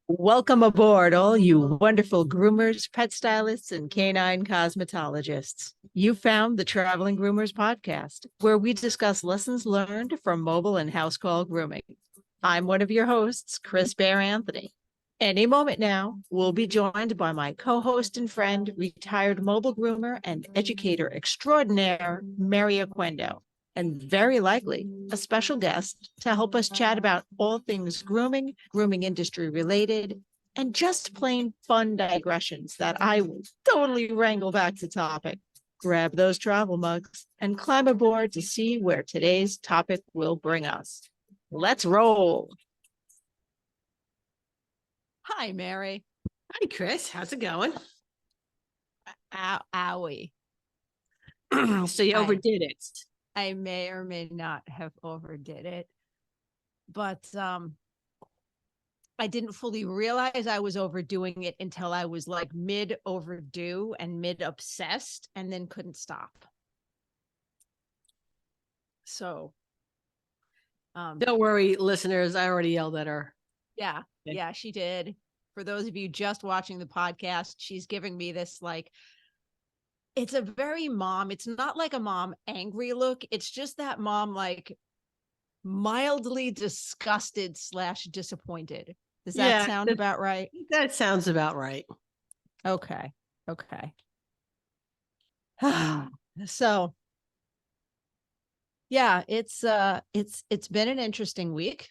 Welcome aboard, all you wonderful groomers, pet stylists, and canine cosmetologists. You found the Traveling Groomers Podcast, where we discuss lessons learned from mobile and house call grooming. I'm one of your hosts, Chris Bear Anthony. Any moment now, we'll be joined by my co-host and friend, retired mobile groomer and educator extraordinaire, Mary Aquendo, and very likely a special guest to help us chat about all things grooming, grooming industry related, and just plain fun digressions that I will totally wrangle back to topic. Grab those travel mugs and climb aboard to see where today's topic will bring us. Let's roll. Hi, Mary. Hi, Chris. How's it going? Owie. So you overdid it. I may or may not have overdid it, but I didn't fully realize I was overdoing it until I was like mid overdue and mid obsessed and then couldn't stop. So don't worry, listeners. I already yelled at her. Yeah. Okay. Yeah, she did. For those of you just watching the podcast, she's giving me this like, it's a very mom. It's not like a mom angry look. It's just that mom like mildly disgusted / disappointed. Does that sound about right? That sounds about right. Okay. So yeah, it's been an interesting week.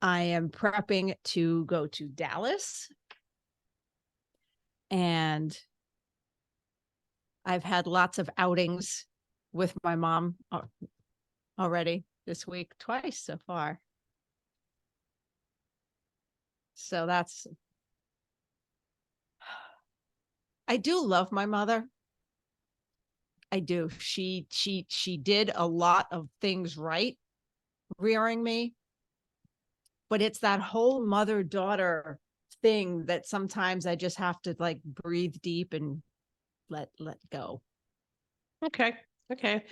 I am prepping to go to Dallas, and I've had lots of outings with my mom already this week, twice so far. So I do love my mother. I do. She did a lot of things right, rearing me. But it's that whole mother-daughter thing that sometimes I just have to like breathe deep and let go. Okay.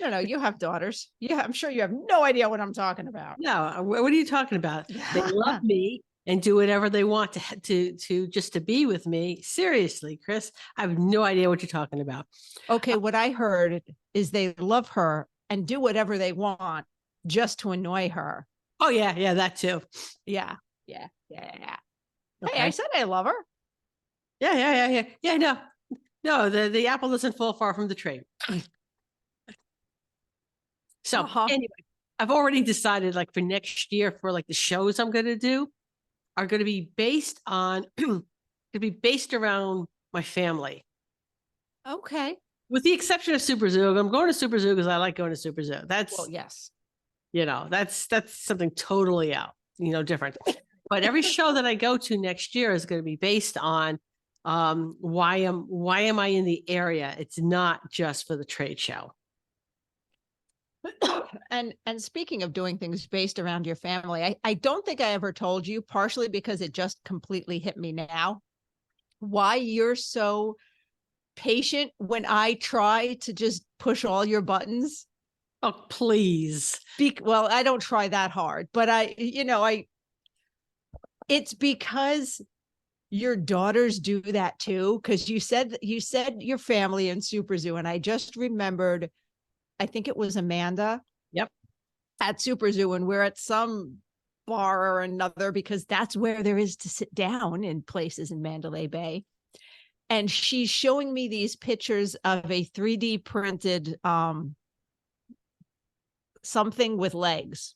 No, you have daughters. Yeah, I'm sure you have no idea what I'm talking about. No, what are you talking about? They love me and do whatever they want to just to be with me. Seriously, Chris, I have no idea what you're talking about. Okay, what I heard is they love her and do whatever they want just to annoy her. Oh yeah, that too. Yeah. Okay. Hey, I said I love her. Yeah. No, the apple doesn't fall far from the tree. So anyway, I've already decided like for next year for like the shows I'm going to do are going to be based on, around my family. Okay. With the exception of Super Zoo. I'm going to Super Zoo because I like going to Super Zoo. Yes. That's something totally out, different. But every show that I go to next year is going to be based on why am I in the area? It's not just for the trade show. And speaking of doing things based around your family, I don't think I ever told you, partially because it just completely hit me now, why you're so patient when I try to just push all your buttons. Oh, please. Well, I don't try that hard, but it's because your daughters do that too. Cause you said your family in Super Zoo. And I just remembered, I think it was Amanda. Yep. At Super Zoo. And we're at some bar or another, because that's where there is to sit down in places in Mandalay Bay. And she's showing me these pictures of a 3D printed, something with legs,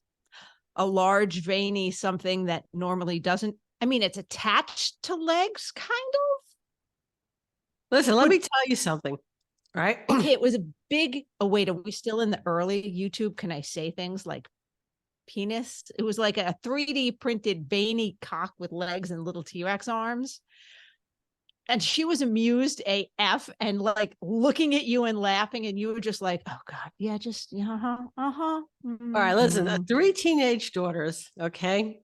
a large veiny something that normally doesn't. I mean, it's attached to legs, kind of. Listen, let me tell you something. Right? Okay, it was a big. Oh wait, are we still in the early YouTube? Can I say things like penis? It was like a 3D printed veiny cock with legs and little T-Rex arms. And she was amused AF and like looking at you and laughing, and you were just like, oh God, yeah, just All right, listen, 3 teenage daughters, okay,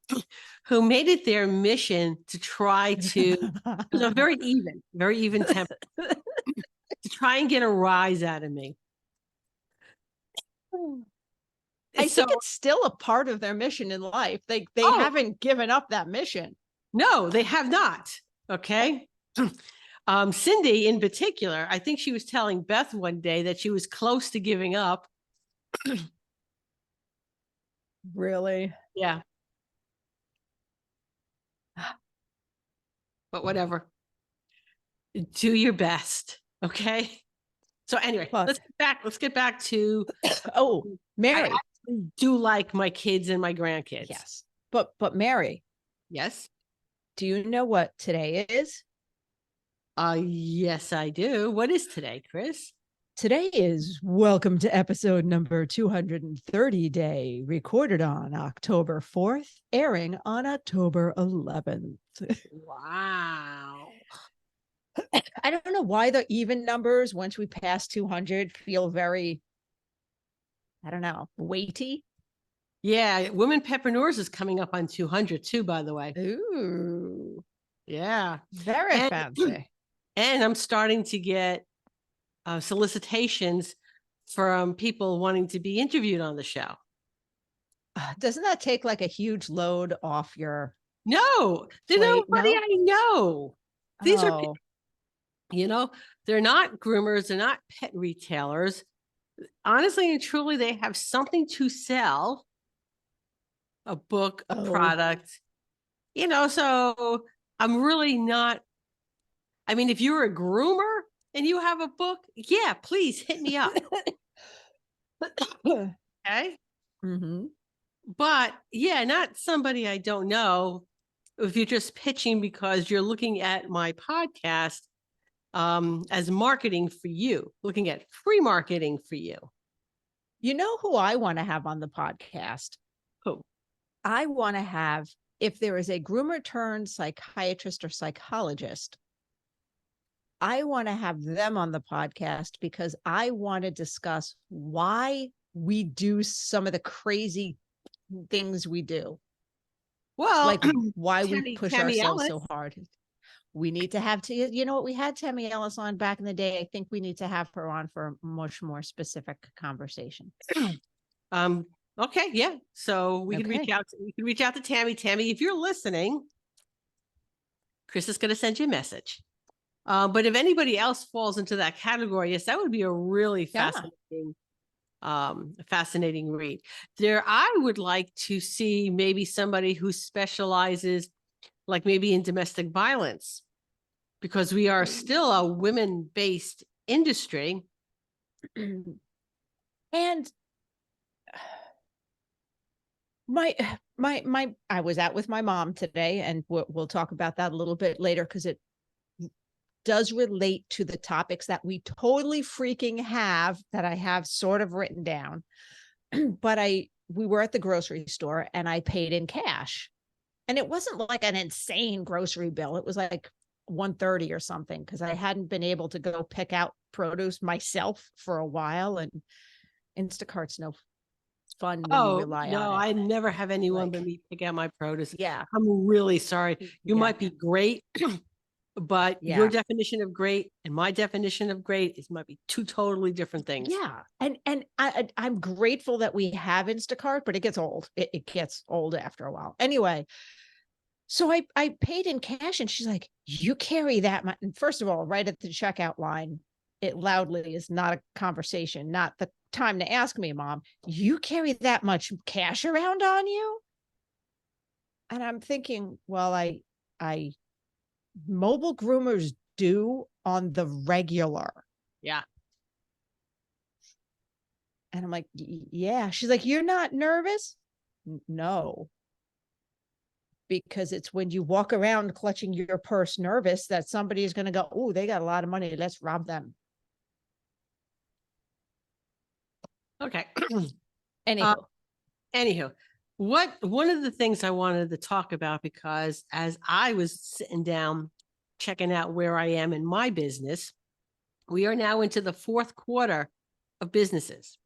who made it their mission to try to, because I'm very even tempered, to try and get a rise out of me. I So, think it's still a part of their mission in life. They Oh. haven't given up that mission. no, they have not. Okay. Cindy in particular, I think she was telling Beth one day that she was close to giving up. Really? Yeah. But whatever. Do your best. Okay. So anyway, But- let's get back to Oh, Mary. I do like my kids and my grandkids. Yes. But Mary, Yes. do you know what today is? Yes, I do. What is today, Chris? Today is welcome to episode number 230 day, recorded on October 4th, airing on October 11th. Wow. I don't know why the even numbers, once we pass 200, feel very, I don't know, weighty. Yeah, Women Peppreneurs is coming up on 200 too, by the way. Ooh, Yeah. very And- fancy. And I'm starting to get solicitations from people wanting to be interviewed on the show. Doesn't that take like a huge load off your No, they're plate? nobody No? I know. These are, Oh, they're not groomers, they're not pet retailers. Honestly and truly, they have something to sell, a book, a Oh. product, so I'm really not. I mean, if you're a groomer and you have a book, yeah, please hit me up. Okay. mm-hmm. But yeah, not somebody I don't know. If you're just pitching because you're looking at my podcast as marketing for you, looking at free marketing for you. You know who I want to have on the podcast? Who? I want to have, if there is a groomer turned psychiatrist or psychologist, I want to have them on the podcast because I want to discuss why we do some of the crazy things we do. Well, Like why we push Tammy ourselves Ellis. so hard. We need to have you know what, we had Tammy Ellis on back in the day. I think we need to have her on for a much more specific conversation. Okay, yeah. So we can Okay. reach out to Tammy. Tammy, if you're listening, Chris is going to send you a message. But if anybody else falls into that category, yes, that would be a really Yeah. fascinating read. I would like to see maybe somebody who specializes, like maybe in domestic violence, because we are still a women-based industry. And I was out with my mom today, and we'll talk about that a little bit later because it does relate to the topics that we totally freaking have, that I have sort of written down. But we were at the grocery store and I paid in cash, and it wasn't like an insane grocery bill. It was like $130 or something, because I hadn't been able to go pick out produce myself for a while, and Instacart's no fun when you rely no, on it. I never have anyone Like- but me pick out my produce. Yeah. I'm really sorry. You Yeah. might be great, but Yeah. your definition of great and my definition of great might be two totally different things. Yeah. And I'm grateful that we have Instacart, but it gets old. It gets old after a while. Anyway, so I paid in cash, and she's like, you carry that much. And first of all, right at the checkout line, it loudly is not a conversation, not the time to ask me, Mom, you carry that much cash around on you? And I'm thinking, well, I mobile groomers do on the regular. Yeah. And I'm like, yeah. She's like, you're not nervous? No. Because it's when you walk around clutching your purse nervous that somebody is going to go, oh, they got a lot of money, let's rob them. Okay. Anywho. One of the things I wanted to talk about, because as I was sitting down checking out where I am in my business, we are now into the fourth quarter of businesses.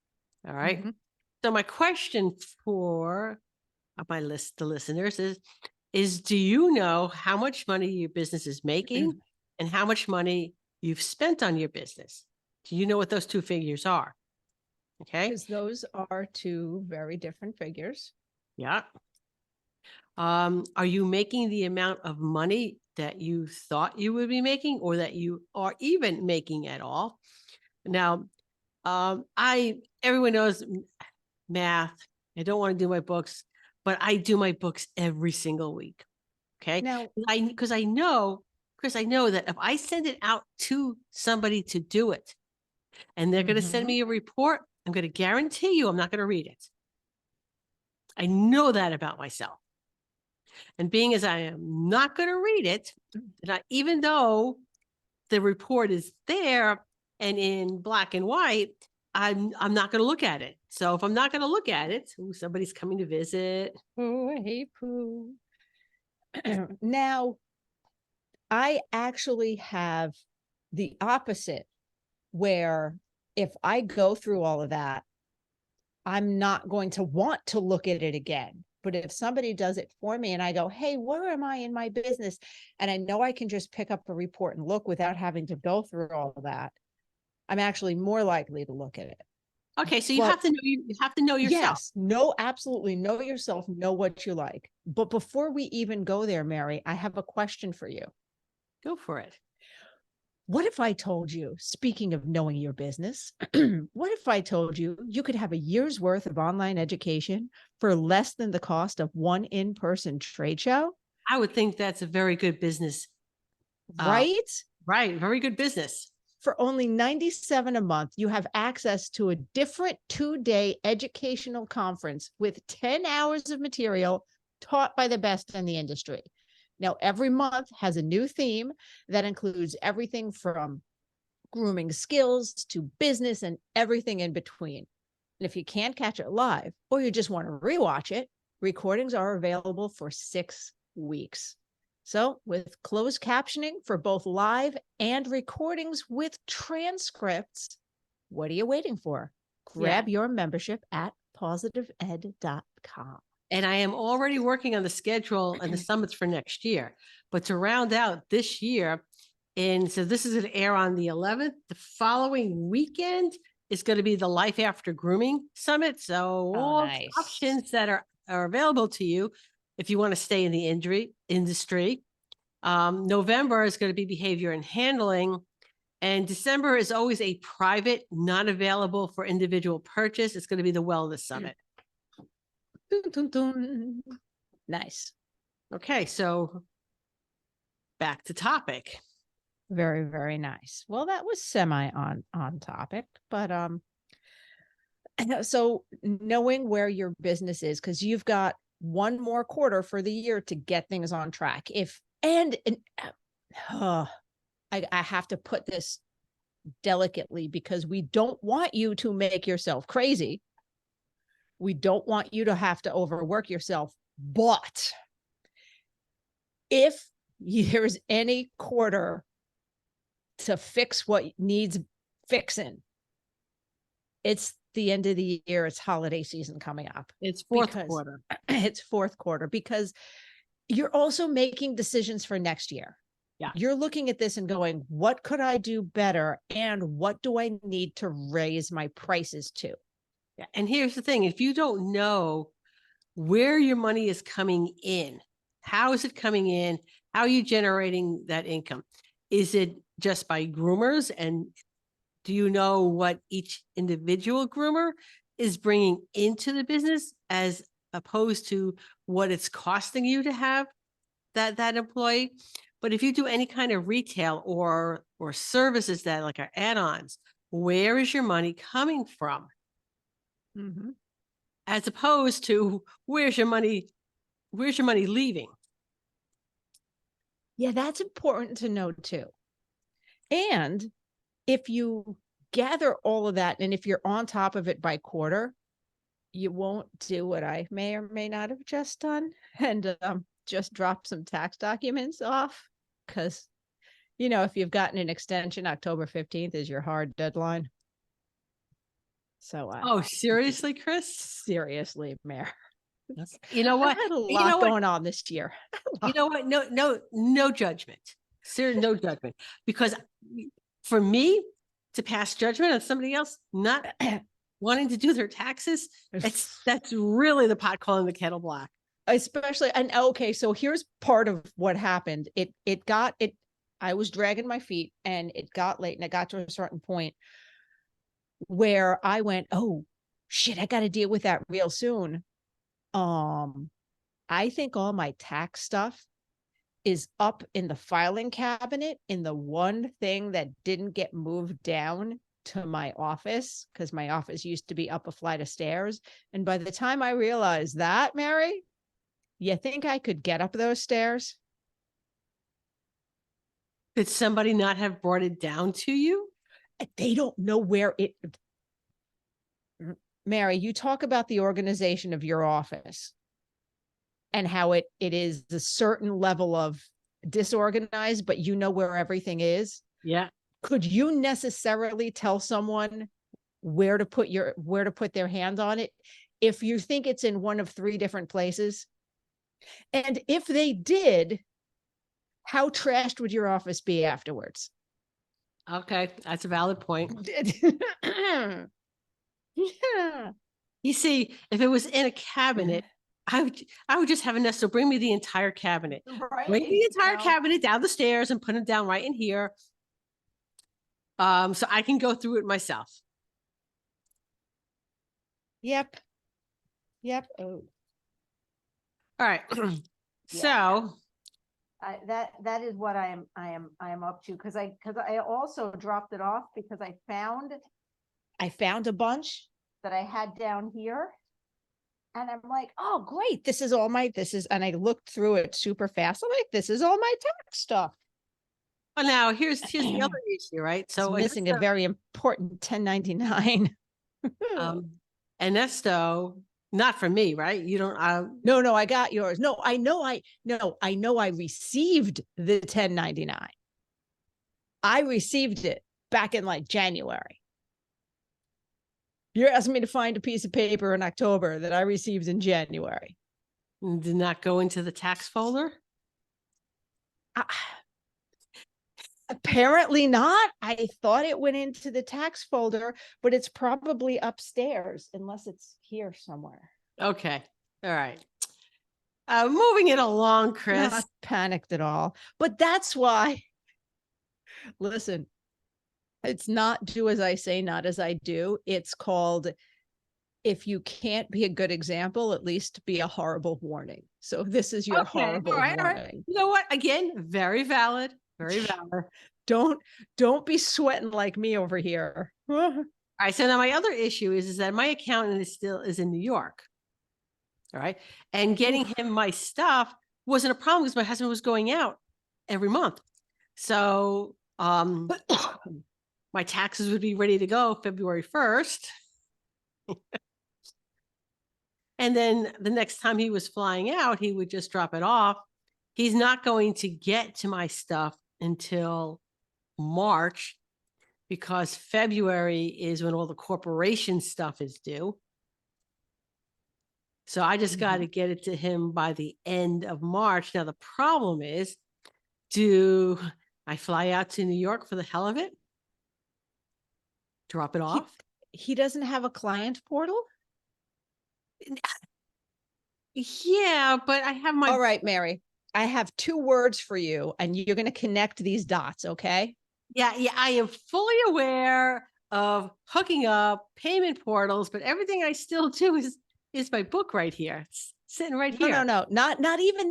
All right. Mhm. So my question for the listeners is do you know how much money your business is making and how much money you've spent on your business? Do you know what those two figures are? Okay. Because those are two very different figures. Yeah. Are you making the amount of money that you thought you would be making, or that you are even making at all? Now, everyone knows math. I don't want to do my books, but I do my books every single week. Okay. Now, Because I know, Chris, I know that if I send it out to somebody to do it and they're going to send me a report, I'm going to guarantee you I'm not going to read it. I know that about myself. And being as I am not going to read it, even though the report is there and in black and white, I'm not going to look at it. So if I'm not going to look at it, somebody's coming to visit. oh, hey, poo. Now, I actually have the opposite, where if I go through all of that, I'm not going to want to look at it again. But if somebody does it for me and I go, hey, where am I in my business? And I know I can just pick up a report and look without having to go through all of that, I'm actually more likely to look at it. Okay, so you have to know yourself. Yes, no, absolutely. Know yourself, know what you like. But before we even go there, Mary, I have a question for you. Go for it. What if I told you, speaking of knowing your business, what if I told you you could have a year's worth of online education for less than the cost of one in-person trade show? I would think that's a very good business. Right? Right. Very good business. For only $97 a month, you have access to a different 2-day educational conference with 10 hours of material taught by the best in the industry. Now, every month has a new theme that includes everything from grooming skills to business and everything in between. And if you can't catch it live or you just want to rewatch it, recordings are available for 6 weeks. So with closed captioning for both live and recordings with transcripts, what are you waiting for? Grab your membership at positiveed.com. And I am already working on the schedule and the summits for next year. But to round out this year, and so this is going to air on the 11th. The following weekend is going to be the Life After Grooming Summit. So all options that are available to you if you want to stay in the industry. November is going to be behavior and handling. And December is always a private, not available for individual purchase. It's going to be the Wellness Summit. Dun, dun, dun. Nice. Okay, so back to topic. Very, very nice. Well, that was semi on topic, but so knowing where your business is, because you've got one more quarter for the year to get things on track. I have to put this delicately because we don't want you to make yourself crazy. We don't want you to have to overwork yourself. But if there's any quarter to fix what needs fixing, it's the end of the year. It's holiday season coming up. It's fourth quarter. It's fourth quarter because you're also making decisions for next year. Yeah. You're looking at this and going, what could I do better? And what do I need to raise my prices to? Yeah. And here's the thing. If you don't know where your money is coming in, how is it coming in? How are you generating that income? Is it just by groomers? And do you know what each individual groomer is bringing into the business as opposed to what it's costing you to have that employee? But if you do any kind of retail or services that like are add-ons, where is your money coming from? Mm-hmm. As opposed to where's your money leaving? Yeah, that's important to know too. And if you gather all of that, and if you're on top of it by quarter, you won't do what I may or may not have just done and just drop some tax documents off. Because, if you've gotten an extension, October 15th is your hard deadline. So, seriously, Chris? Seriously, Mayor. You know what? I had a lot going on this year. You know what? No judgment. Seriously, no judgment. Because for me to pass judgment on somebody else, not wanting to do their taxes, that's really the pot calling the kettle black. Especially, and okay, so here's part of what happened. I was dragging my feet and it got late and it got to a certain point where I went, oh shit, I got to deal with that real soon. I think all my tax stuff is up in the filing cabinet in the one thing that didn't get moved down to my office, because my office used to be up a flight of stairs. And by the time I realized that, Mary, you think I could get up those stairs? Could somebody not have brought it down to you? They don't know where it. Mary, you talk about the organization of your office and how it is a certain level of disorganized, but you know where everything is. Yeah. Could you necessarily tell someone where to put their hand on it if you think it's in one of 3 different places? And if they did, how trashed would your office be afterwards? Okay, that's a valid point. Yeah. You see, if it was in a cabinet, I would just have Ernesto bring me the entire cabinet. Right. Bring the entire cabinet down the stairs and put it down right in here. So I can go through it myself. Yep. Oh. All right. So that is what I am up to, because I also dropped it off because I found a bunch that I had down here, and I'm like, oh great, and I looked through it super fast. I'm like, this is all my tax stuff. well, now here's the other issue, right? So it's missing a very important 1099. Ernesto, not for me, right? You don't. No, I got yours. No, I know I received the 1099. I received it back in like January. You're asking me to find a piece of paper in October that I received in January. Did not go into the tax folder? Apparently not. I thought it went into the tax folder, but it's probably upstairs unless it's here somewhere. Okay. All right. Moving it along, Chris. Not panicked at all. But that's why, listen, it's not do as I say, not as I do. It's called, if you can't be a good example, at least be a horrible warning. So this is your horrible warning. All right. You know what? Again, very valid. Very valid. Don't be sweating like me over here. All right. So now my other issue is that my accountant is in New York. All right. And getting him my stuff wasn't a problem because my husband was going out every month. So my taxes would be ready to go February 1st. And then the next time he was flying out, he would just drop it off. He's not going to get to my stuff until March, because February is when all the corporation stuff is due. So I just got to get it to him by the end of March. Now, the problem is, do I fly out to New York for the hell of it? Drop it off? He doesn't have a client portal? Yeah, but I have my... All right, Mary, I have 2 words for you, and you're going to connect these dots, okay? Yeah, I am fully aware of hooking up payment portals, but everything I still do is my book right here. It's sitting right here. No, not even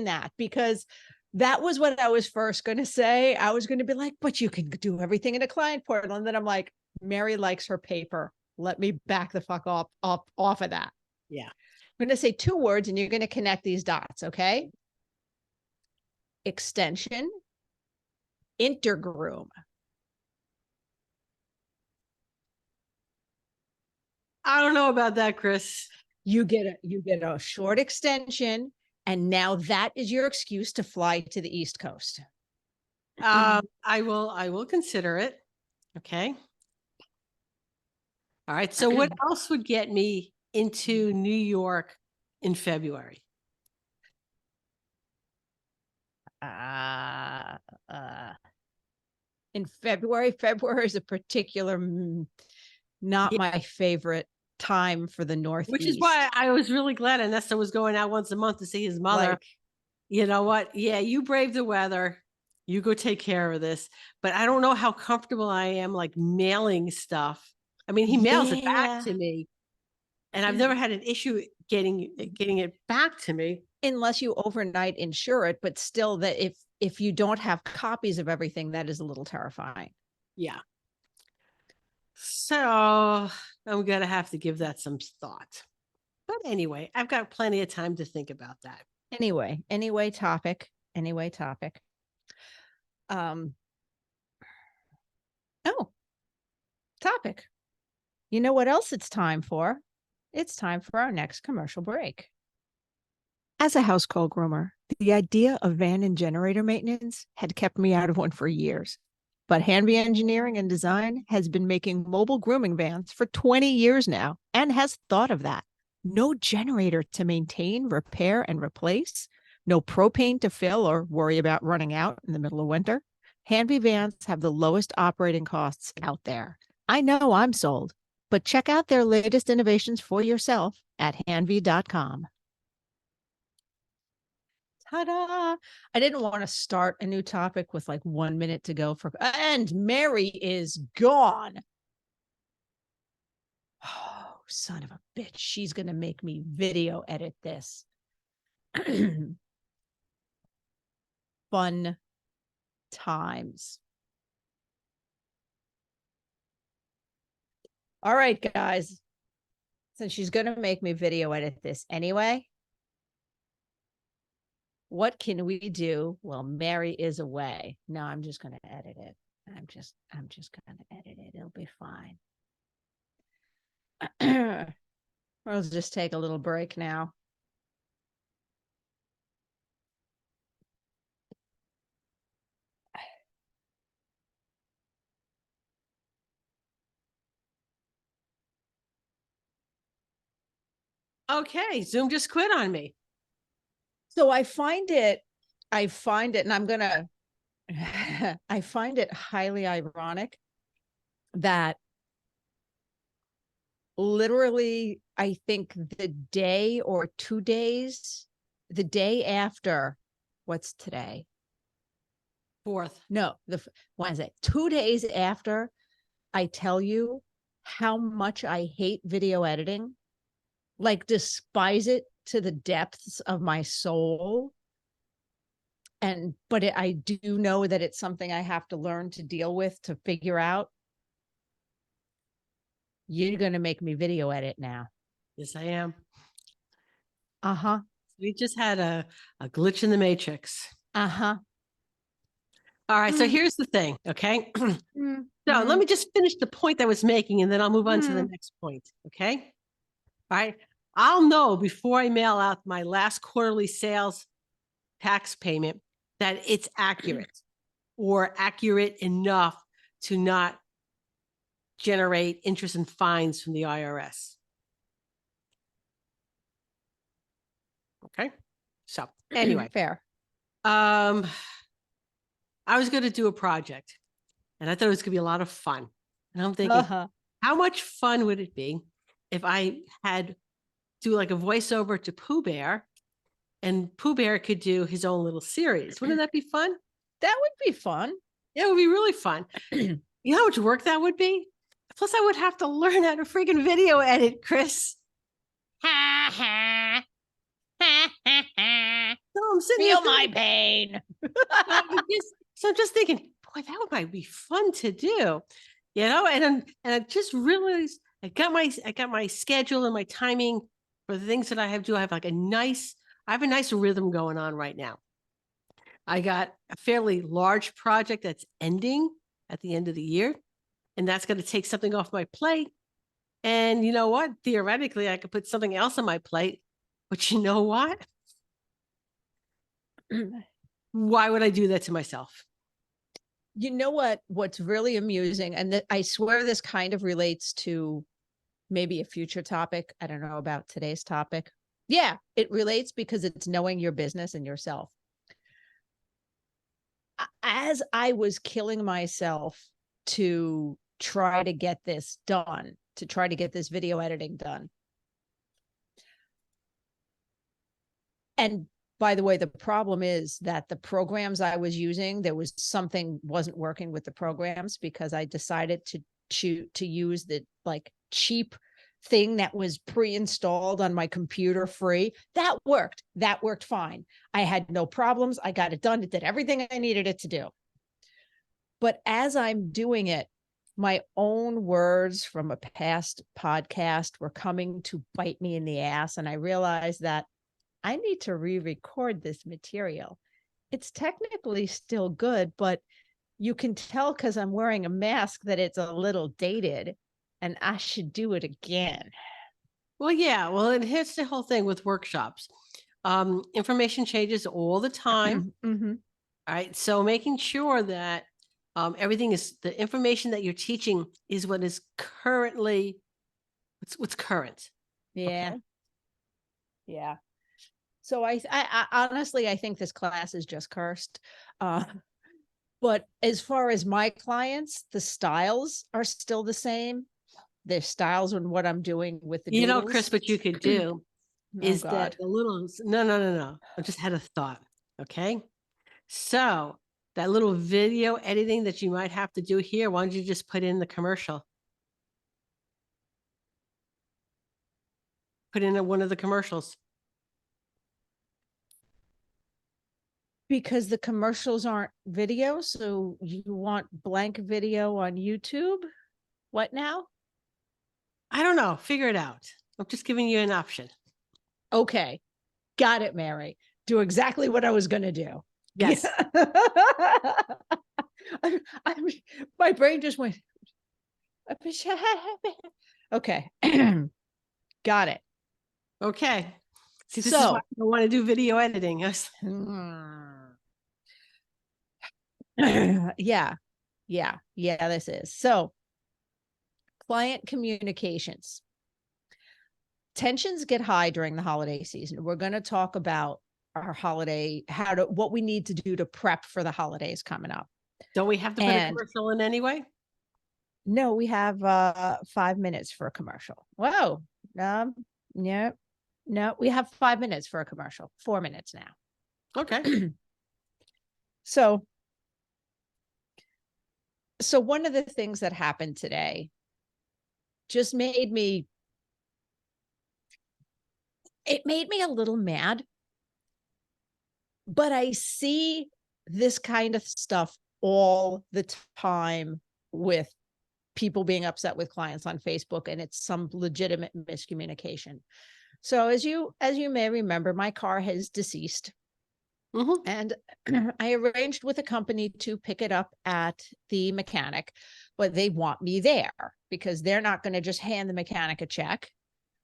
that, because that was what I was first going to say. I was going to be like, but you can do everything in a client portal. And then I'm like, Mary likes her paper. Let me back the fuck off of that. Yeah. I'm going to say 2 words and you're going to connect these dots, okay? Extension, intergroom. I don't know about that, Chris. You get a short extension, and now that is your excuse to fly to the East Coast. I will consider it. Okay. All right. So what else would get me into New York in February? In February is a particular not Yeah. my favorite time for the Northeast. Which is why I was really glad Ernesto was going out once a month to see his mother. Like, you know what? Yeah, you brave the weather. You go take care of this. But I don't know how comfortable I am like mailing stuff. I mean, he mails it back yeah, to me, and I've never had an issue getting it back to me. unless you overnight insure it, but still, that if you don't have copies of everything, that is a little terrifying. Yeah. So I'm gonna have to give that some thought. But anyway, I've got plenty of time to think about that. Anyway, topic. Oh, topic. You know what else it's time for? It's time for our next commercial break. As a house call groomer, the idea of van and generator maintenance had kept me out of one for years. But Hanby Engineering and Design has been making mobile grooming vans for 20 years now and has thought of that. No generator to maintain, repair, and replace. No propane to fill or worry about running out in the middle of winter. Hanby vans have the lowest operating costs out there. I know I'm sold, but check out their latest innovations for yourself at hanby.com. Ta-da! I didn't want to start a new topic with like 1 minute to go and Mary is gone. Oh, son of a bitch. She's going to make me video edit this. Fun times. All right, guys. Since she's going to make me video edit this anyway, what can we do while Mary is away? No, I'm just going to edit it. I'm just going to edit it. It'll be fine. I'll just take a little break now. Okay, Zoom just quit on me. So I find it, and I'm going to, I find it highly ironic that literally, I think the day or 2 days, the day after, what's today? 4th. No, the Wednesday, 2 days after I tell you how much I hate video editing, like despise it to the depths of my soul. But I do know that it's something I have to learn to deal with, to figure out. You're going to make me video edit now. Yes, I am. Uh-huh. We just had a glitch in the matrix. Uh-huh. All right, so here's the thing, okay? So let me just finish the point I was making, and then I'll move on to the next point, okay? All right. I'll know before I mail out my last quarterly sales tax payment that it's accurate or accurate enough to not generate interest and fines from the IRS. Okay. So anyway, fair. I was going to do a project and I thought it was going to be a lot of fun. And I'm thinking, how much fun would it be if I had do like a voiceover to Pooh Bear, and Pooh Bear could do his own little series? Wouldn't that be fun? That would be fun. Yeah, it would be really fun. You know how much work that would be? Plus, I would have to learn how to freaking video edit, Chris. So I'm sitting Feel my pain. So I'm just thinking, boy, that might be fun to do, you know. And I just realized I got my schedule and my timing for the things that I have to do. I have a nice rhythm going on right now. I got a fairly large project that's ending at the end of the year, and that's going to take something off my plate. And you know what? Theoretically, I could put something else on my plate. But you know what? Why would I do that to myself? You know what's really amusing, and I swear this kind of relates to maybe a future topic. I don't know about today's topic. Yeah, it relates because it's knowing your business and yourself. As I was killing myself to try to get this done, to try to get this video editing done. And by the way, the problem is that the programs I was using, there was something wasn't working with the programs because I decided to use the like cheap thing that was pre-installed on my computer free. That worked fine. I had no problems. I got it done. It did everything I needed it to do. But as I'm doing it, my own words from a past podcast were coming to bite me in the ass. And I realized that I need to re-record this material. It's technically still good, but you can tell because I'm wearing a mask that it's a little dated and I should do it again. Well, yeah. Well, and here's the whole thing with workshops. Information changes all the time. Mm-hmm. All right. So making sure that everything is the information that you're teaching is what is currently what's current. Yeah. Okay? Yeah. So I honestly, I think this class is just cursed. But as far as my clients, the styles are still the same. Their styles and what I'm doing with the doodles. Chris, what you could do is that the little, no. I just had a thought. Okay. So that little video editing that you might have to do here, why don't you just put in the commercial? Put in one of the commercials. Because the commercials aren't video, so you want blank video on YouTube? What now? I don't know. Figure it out. I'm just giving you an option. Okay. Got it, Mary. Do exactly what I was going to do. Yes. My brain just went. Okay. Got it. Okay. See, this is why I don't want to do video editing. Yeah, this is. So, client communications. Tensions get high during the holiday season. We're going to talk about our holiday, what we need to do to prep for the holidays coming up. Don't we have to put a commercial in anyway? No, we have 5 minutes for a commercial. Whoa. No, we have 5 minutes for a commercial. 4 minutes now. Okay. So one of the things that happened today just made me a little mad. But I see this kind of stuff all the time with people being upset with clients on Facebook, and it's some legitimate miscommunication. So as you may remember, my car has deceased. Mm-hmm. And I arranged with a company to pick it up at the mechanic, but they want me there because they're not going to just hand the mechanic a check.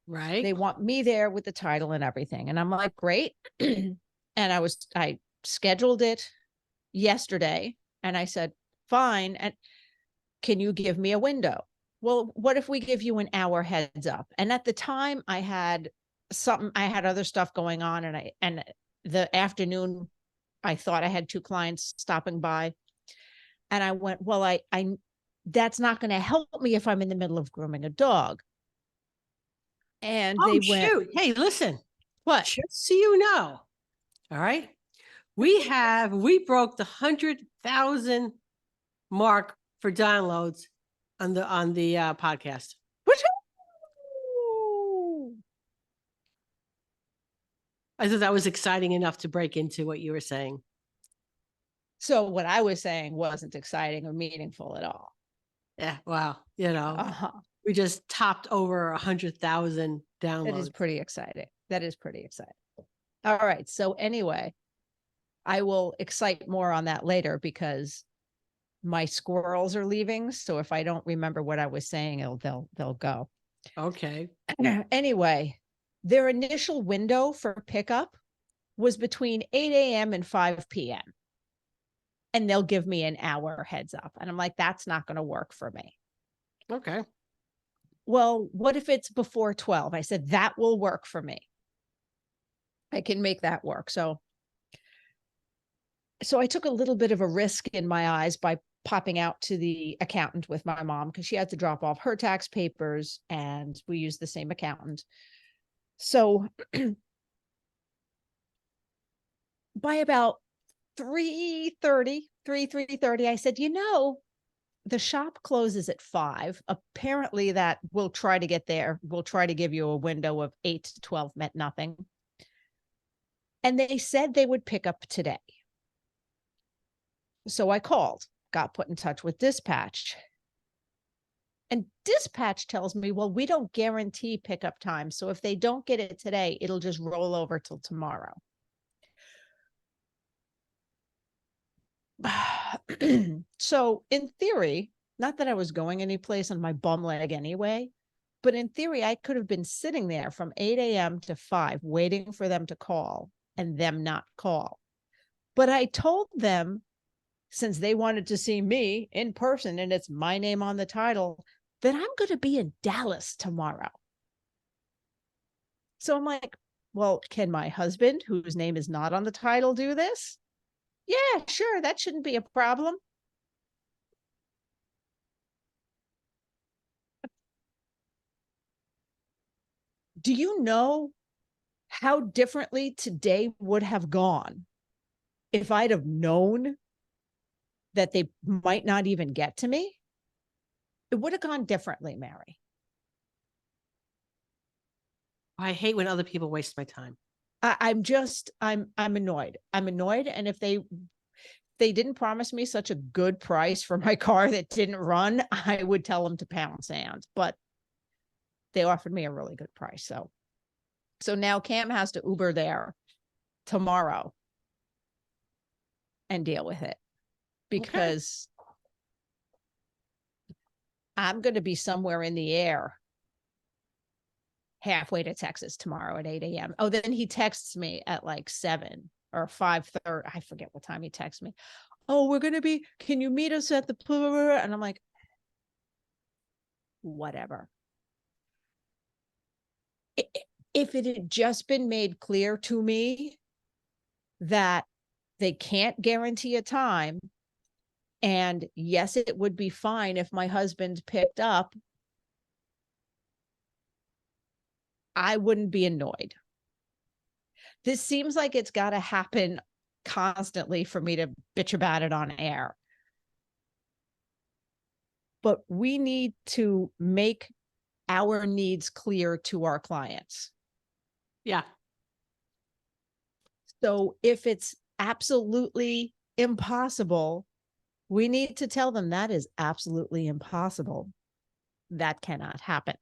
Right. They want me there with the title and everything. And I'm like, great. And I scheduled it yesterday and I said, fine. And can you give me a window? Well, what if we give you an hour heads up? And at the time I had other stuff going on, and the afternoon, I thought I had 2 clients stopping by, and I went, well, I that's not going to help me if I'm in the middle of grooming a dog. And they went, shoot. Hey, listen, what? Just so you know, all right, we broke the 100,000 mark for downloads on the podcast. I thought that was exciting enough to break into what you were saying. So what I was saying wasn't exciting or meaningful at all. Yeah. Wow. We just topped over 100,000 downloads. That is pretty exciting. All right. So anyway, I will excite more on that later because my squirrels are leaving. So if I don't remember what I was saying, they'll go. Okay. Anyway, their initial window for pickup was between 8 a.m. and 5 p.m. And they'll give me an hour heads up. And I'm like, that's not going to work for me. Okay. Well, what if it's before 12? I said, that will work for me. I can make that work. So I took a little bit of a risk in my eyes by popping out to the accountant with my mom because she had to drop off her tax papers and we used the same accountant. So by about 3:30, I said, the shop closes at 5. Apparently that we'll try to get there. We'll try to give you a window of 8 to 12 meant nothing. And they said they would pick up today. So I called, got put in touch with dispatch. And dispatch tells me, well, we don't guarantee pickup time. So if they don't get it today, it'll just roll over till tomorrow. So in theory, not that I was going anyplace on my bum leg anyway, but in theory, I could have been sitting there from 8 a.m. to 5 waiting for them to call and them not call. But I told them, since they wanted to see me in person and it's my name on the title, that I'm going to be in Dallas tomorrow. So I'm like, well, can my husband, whose name is not on the title, do this? Yeah, sure. That shouldn't be a problem. Do you know how differently today would have gone if I'd have known that they might not even get to me? It would have gone differently, Mary. I hate when other people waste my time. I'm annoyed. I'm annoyed. And if they didn't promise me such a good price for my car that didn't run, I would tell them to pound sand, but they offered me a really good price. So now Cam has to Uber there tomorrow and deal with it because I'm going to be somewhere in the air halfway to Texas tomorrow at 8 a.m. Oh, then he texts me at like 7 or 5:30. I forget what time he texts me. Oh, can you meet us at the, and I'm like, whatever. If it had just been made clear to me that they can't guarantee a time, and yes, it would be fine if my husband picked up, I wouldn't be annoyed. This seems like it's got to happen constantly for me to bitch about it on air. But we need to make our needs clear to our clients. Yeah. So if it's absolutely impossible, we need to tell them that is absolutely impossible. That cannot happen.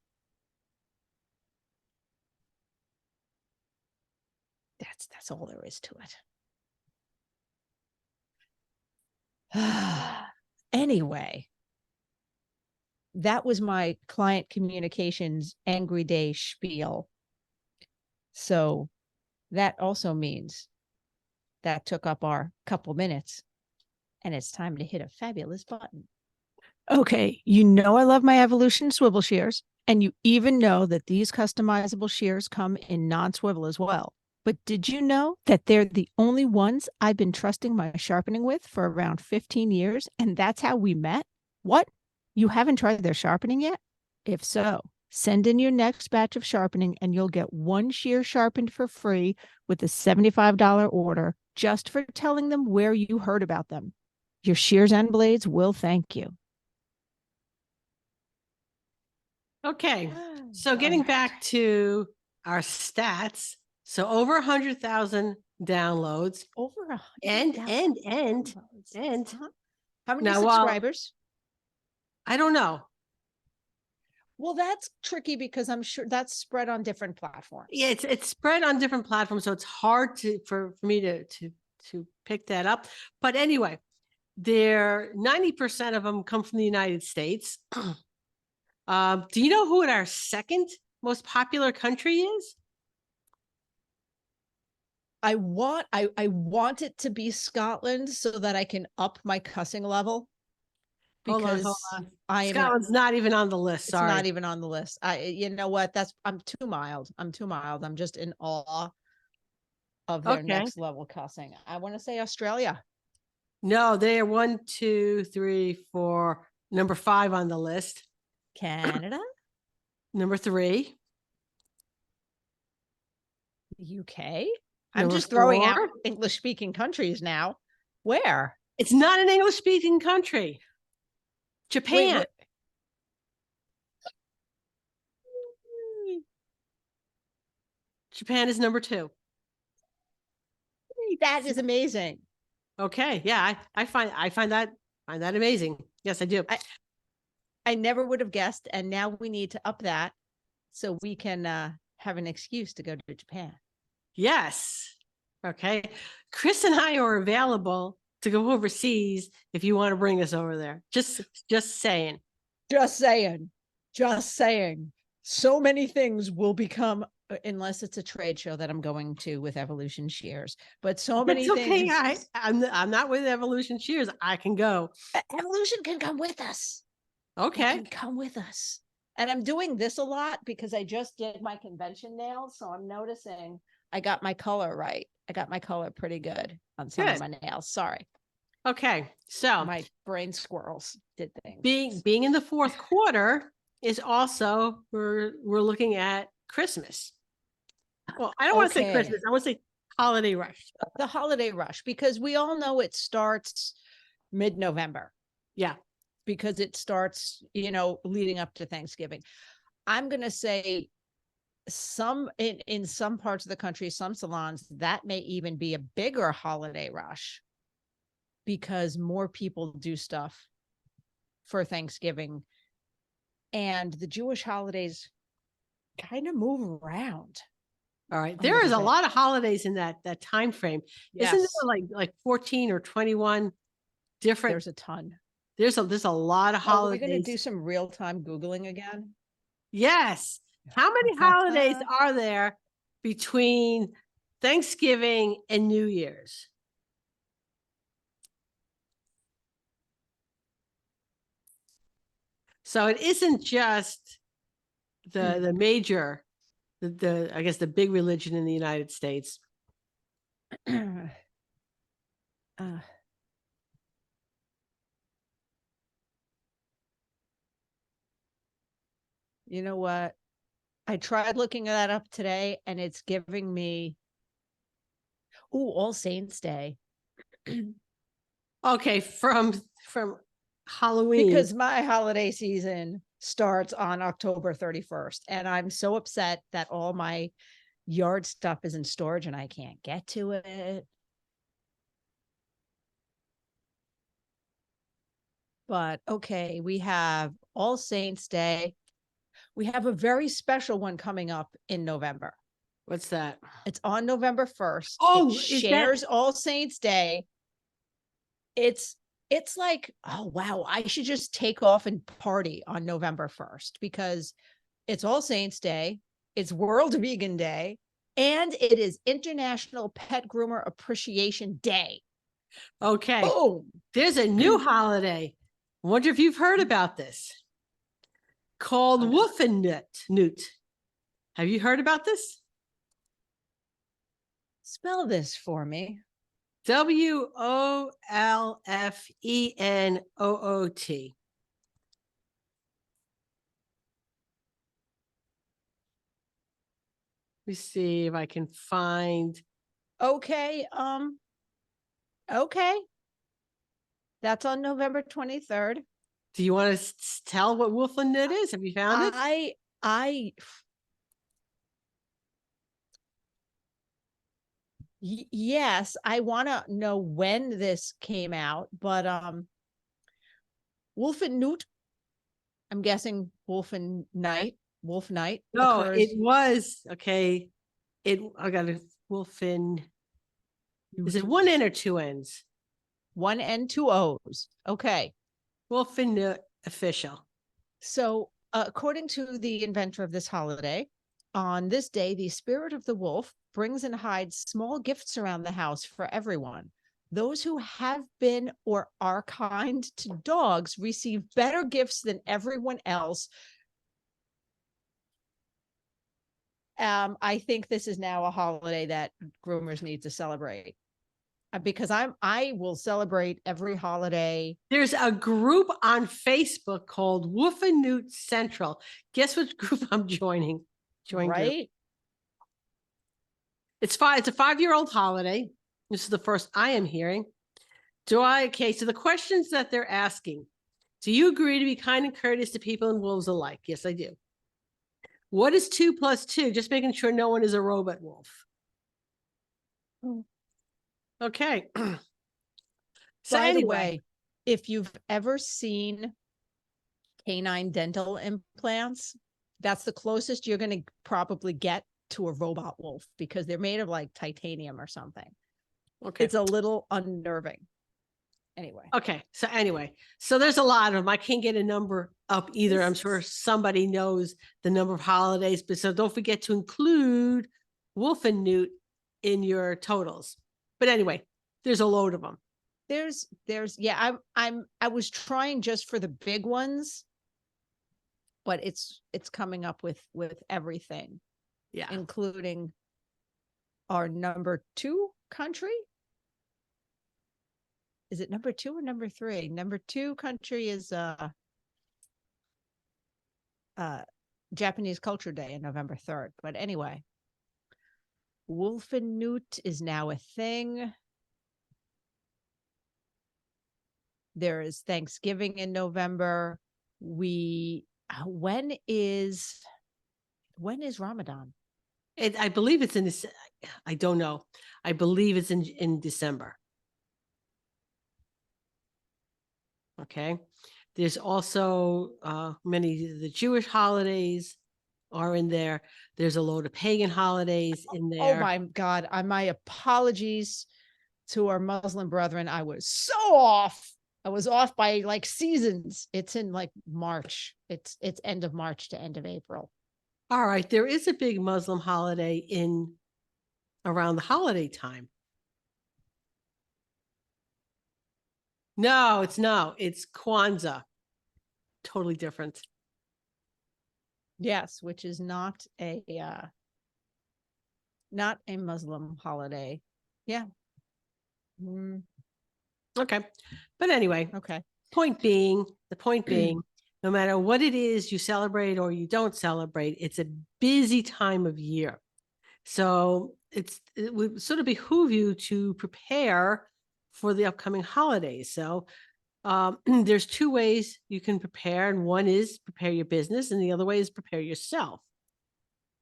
That's all there is to it. Anyway, that was my client communications angry day spiel. So that also means that took up our couple minutes and it's time to hit a fabulous button. Okay, I love my Evolution swivel shears, and you even know that these customizable shears come in non-swivel as well. But did you know that they're the only ones I've been trusting my sharpening with for around 15 years, and that's how we met? What? You haven't tried their sharpening yet? If so, send in your next batch of sharpening and you'll get 1 shear sharpened for free with a $75 order just for telling them where you heard about them. Your shears and blades will thank you. Okay. So getting back to our stats. So over 100,000 downloads. Over 100. And how many subscribers? I don't know. Well, that's tricky because I'm sure that's spread on different platforms. Yeah, it's spread on different platforms, so it's hard for me to pick that up. But anyway, 90% of them come from the United States. Do you know who our second most popular country is? I want it to be Scotland so that I can up my cussing level. Because hold on. Scotland's not even on the list. Sorry. It's not even on the list. You know what? I'm too mild. I'm just in awe of their next level cussing. I want to say Australia. No, they are 1, 2, 3, 4. Number 5 on the list. Canada, Number 3. UK. I'm Number just throwing 4. out English speaking countries now. Where? It's not an English speaking country. Japan. Wait, Japan is number 2. that is amazing. Okay. Yeah. I find that amazing. Yes, I do. I never would have guessed. And now we need to up that so we can have an excuse to go to Japan. Yes. Okay. Chris and I are available to go overseas if you want to bring us over there. Just saying. Just saying. Just saying. So many things will become, unless it's a trade show that I'm going to with Evolution Shears, but so many It's okay. things. I'm not with Evolution Shears. I can go. Evolution can come with us. Okay. Can come with us. And I'm doing this a lot because I just did my convention nails. So I'm noticing I got my color right. I got my color pretty good on some of my nails. Sorry. Okay. So my brain squirrels did things. Being in the fourth quarter is also we're looking at Christmas. Well, I don't want to say Christmas. I want to say holiday rush. The holiday rush, because we all know it starts mid-November. Yeah. Because it starts, leading up to Thanksgiving. I'm going to say in some parts of the country, some salons, that may even be a bigger holiday rush because more people do stuff for Thanksgiving. And the Jewish holidays kind of move around. All right. There is a lot of holidays in that time frame. Yes. Isn't there like 14 or 21 different? There's a ton. There's a lot of holidays. We're going to do some real-time Googling again. Yes. How many holidays are there between Thanksgiving and New Year's? So it isn't just the major, I guess the big religion in the United States. You know what? I tried looking that up today and it's giving me All Saints Day. Okay, from Halloween. Because my holiday season starts on October 31st. And I'm so upset that all my yard stuff is in storage and I can't get to it. But okay, we have All Saints Day. We have a very special one coming up in November. What's that? It's on November 1st. Oh, it shares All Saints Day. It's like, oh, wow, I should just take off and party on November 1st because it's All Saints Day. It's World Vegan Day. And it is International Pet Groomer Appreciation Day. Okay. Boom. There's a new holiday. I wonder if you've heard about this. Called Wolfenut. Have you heard about this? Spell this for me. WOLFENOOT. Let me see if I can find. Okay. Okay. That's on November 23rd. Do you want to tell what Wolfenut is? Have you found it? Yes, I want to know when this came out, but Wolfenut, I'm guessing Wolf Night. No, it was okay. I got a Wolfen. Is it one N or two N's? One N, two O's. Okay. Wolfenut official. So, according to the inventor of this holiday, on this day, the spirit of the wolf brings and hides small gifts around the house for everyone. Those who have been or are kind to dogs receive better gifts than everyone else. I think this is now a holiday that groomers need to celebrate. because I will celebrate every holiday. There's a group on Facebook called Wolf and Newt Central. Guess which group I'm joining? Join group. Right? It's a 5-year-old holiday. This is the first I am hearing. Okay, so the questions that they're asking. Do you agree to be kind and courteous to people and wolves alike? Yes, I do. What is 2 + 2? Just making sure no one is a robot wolf. Okay. So By the anyway, way, if you've ever seen canine dental implants, that's the closest you're going to probably get to a robot wolf because they're made of like titanium or something. okay. It's a little unnerving. Anyway. Okay. So there's a lot of them. I can't get a number up either. I'm sure somebody knows the number of holidays, but so don't forget to include Wolf and Newt in your totals. But anyway, there's a load of them. Yeah, I was trying just for the big ones, but it's coming up with everything. Yeah. Including our number 2 country. Is it number 2 or number 3? Number 2 country is Japanese Culture Day on November 3rd. But anyway, Wolf and Newt is now a thing. There is Thanksgiving in November. When is Ramadan? I believe it's in this. I don't know. I believe it's in December. Okay. There's also many of the Jewish holidays are in there. There's a load of pagan holidays in there. Oh my God. My apologies to our Muslim brethren. I was so off. I was off by like seasons. It's in like March. It's end of March to end of April. All right. There is a big Muslim holiday around the holiday time. No, it's Kwanzaa. Totally different. Yes, which is not a Muslim holiday. Yeah. Okay. But anyway, okay. The point being, no matter what it is you celebrate or you don't celebrate, it's a busy time of year. So it would sort of behoove you to prepare for the upcoming holidays. So there's 2 ways you can prepare, and one is prepare your business, and the other way is prepare yourself.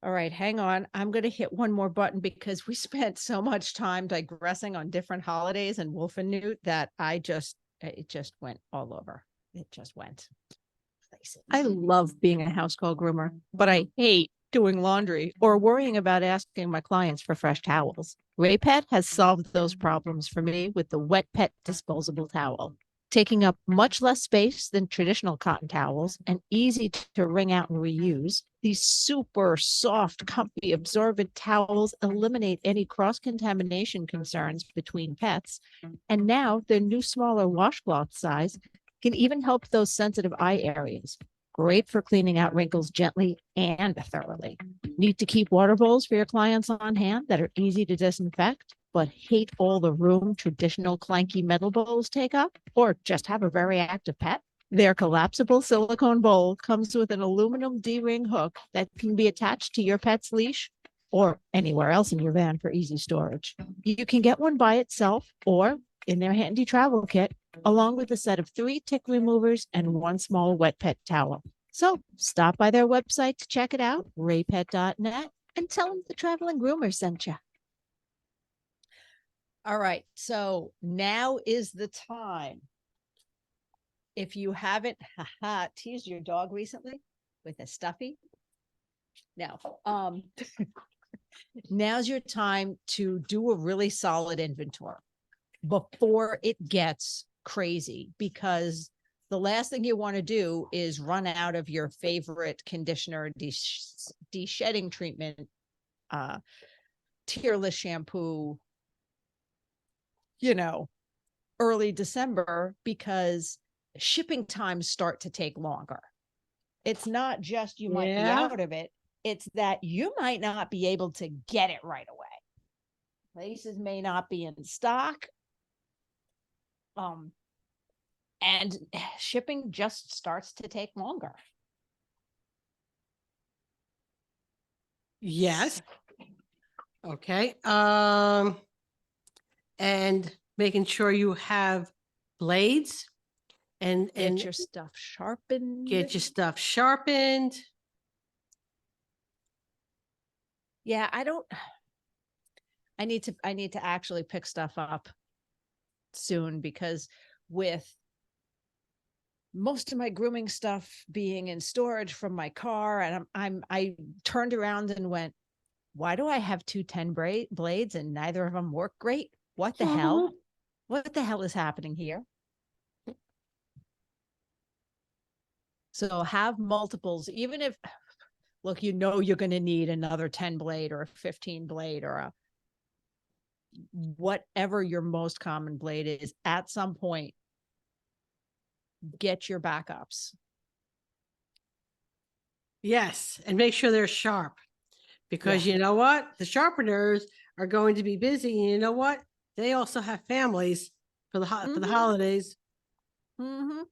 All right, hang on. I'm going to hit one more button because we spent so much time digressing on different holidays and Wolf and Newt that it just went all over. It just went places. I love being a house call groomer, but I hate doing laundry or worrying about asking my clients for fresh towels. Raypet has solved those problems for me with the Wet Pet disposable towel, taking up much less space than traditional cotton towels and easy to wring out and reuse. These super soft, comfy, absorbent towels eliminate any cross-contamination concerns between pets. And now their new smaller washcloth size can even help those sensitive eye areas. Great for cleaning out wrinkles gently and thoroughly. Need to keep water bowls for your clients on hand that are easy to disinfect, but hate all the room traditional clanky metal bowls take up? Or just have a very active pet? Their collapsible silicone bowl comes with an aluminum D-ring hook that can be attached to your pet's leash or anywhere else in your van for easy storage. You can get one by itself or in their handy travel kit, along with a set of 3 tick removers and 1 small wet pet towel. So stop by their website to check it out, raypet.net, and tell them the Traveling Groomer sent you. All right, so now is the time. If you haven't teased your dog recently with a stuffy, now, now's your time to do a really solid inventory before it gets crazy, because the last thing you want to do is run out of your favorite conditioner, de-shedding treatment, tearless shampoo, early December, because shipping times start to take longer. It's not just you might be out of it. It's that you might not be able to get it right away. Places may not be in stock, Um, and shipping just starts to take longer. Yes. Okay. And making sure you have blades and Get your stuff sharpened. get your stuff sharpened. Yeah, I need to actually pick stuff up soon, because with most of my grooming stuff being in storage from my car, and I turned around and went, why do I have two 10 blades and neither of them work great? What the hell? What the hell is happening here? So have multiples, even if, look, you know, you're going to need another 10 blade or a 15 blade or a whatever your most common blade is. At some point, get your backups. Yes, and make sure they're sharp, because you know what? The sharpeners are going to be busy, and you know what? They also have families for the for the holidays. Mm-hmm.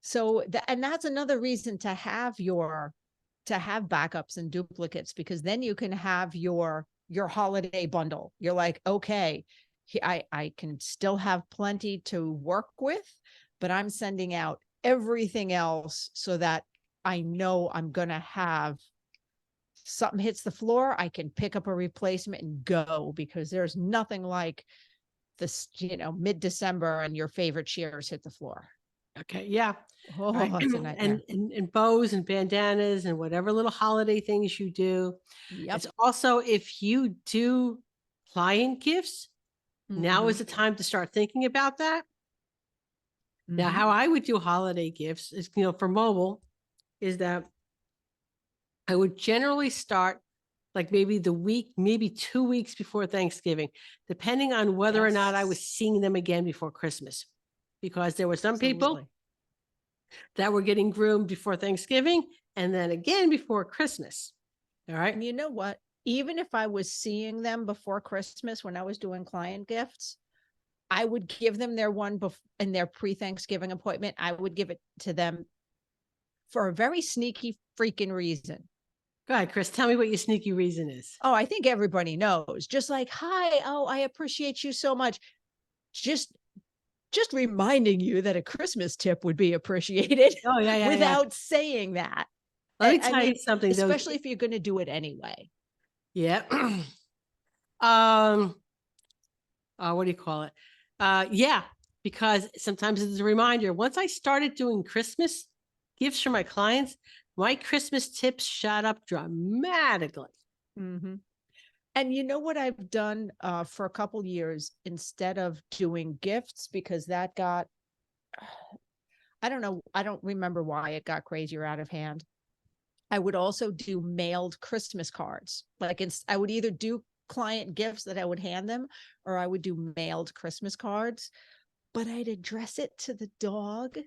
So and that's another reason to have backups and duplicates, because then you can have your holiday bundle. You're like, okay, I can still have plenty to work with, but I'm sending out everything else so that I know I'm going to have something hits the floor, I can pick up a replacement and go, because there's nothing like this, mid-December and your favorite shears hit the floor. Okay, yeah. Oh, right. it's a nightmare. And bows and bandanas and whatever little holiday things you do. Yep. It's also, if you do client gifts, now is the time to start thinking about that. Now, how I would do holiday gifts is, for mobile, is that I would generally start like maybe the week, maybe 2 weeks before Thanksgiving, depending on whether or not I was seeing them again before Christmas. Because there were some people that were getting groomed before Thanksgiving and then again before Christmas. All right. And you know what? Even if I was seeing them before Christmas when I was doing client gifts, I would give them their one in their pre-Thanksgiving appointment. I would give it to them for a very sneaky freaking reason. Go ahead, Chris. Tell me what your sneaky reason is. Oh, I think everybody knows. Just like, hi, oh, I appreciate you so much. Just reminding you that a Christmas tip would be appreciated. Oh, yeah, without saying that. Let me tell you something, especially if you're going to do it anyway. Yeah. What do you call it? Yeah, because sometimes it's a reminder. Once I started doing Christmas gifts for my clients, my Christmas tips shot up dramatically. And you know what I've done for a couple years, instead of doing gifts, because that got, I don't know, I don't remember why it got crazy or out of hand. I would also do mailed Christmas cards. Like I would either do client gifts that I would hand them, or I would do mailed Christmas cards, but I'd address it to the dog.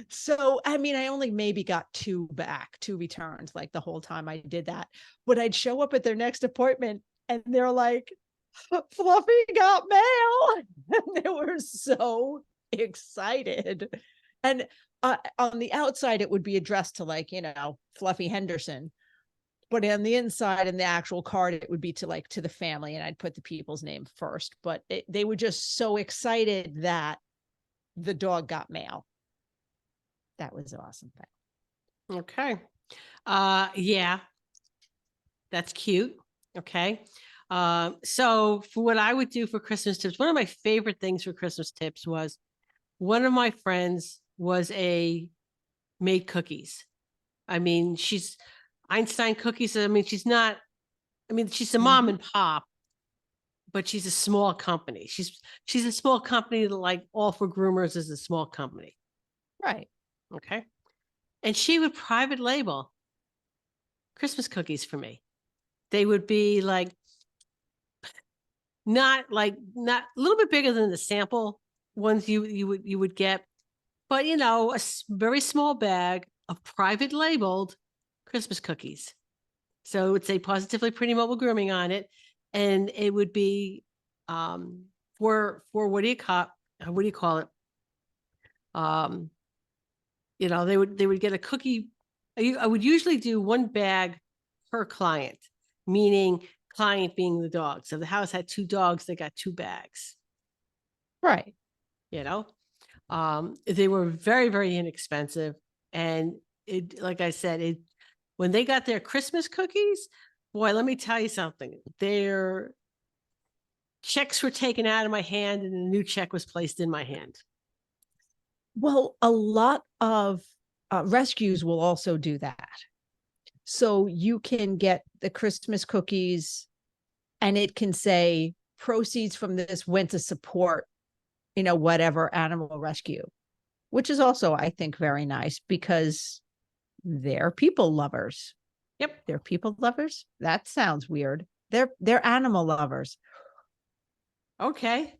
So, I mean, I only maybe got two returns, like the whole time I did that. But I'd show up at their next appointment and they're like, Fluffy got mail. And they were so excited. And on the outside, it would be addressed to, like, Fluffy Henderson. But on the inside, in the actual card, it would be to the family, and I'd put the people's name first. But they were just so excited that the dog got mail. That was an awesome thing. Okay. Yeah, that's cute. Okay. So for what I would do for Christmas tips, one of my favorite things for Christmas tips was, one of my friends made cookies. I mean, she's Einstein Cookies. I mean, she's a mom and pop, but she's a small company. She's a small company, like All for Groomers is a small company. Right. Okay. And she would private label Christmas cookies for me. They would be not a little bit bigger than the sample ones you would get, but a very small bag of private labeled Christmas cookies. So it would say Positively Pretty Mobile Grooming on it. and it would be for what do you call it? They would get a cookie. I would usually do one bag per client, meaning client being the dog. So if the house had 2 dogs, they got 2 bags. Right. They were very, very inexpensive. And like I said, when they got their Christmas cookies, boy, let me tell you something. Their checks were taken out of my hand and a new check was placed in my hand. Well, a lot of rescues will also do that. So you can get the Christmas cookies and it can say proceeds from this went to support, whatever animal rescue, which is also, I think, very nice because they're people lovers. Yep. They're people lovers. That sounds weird. They're animal lovers. Okay.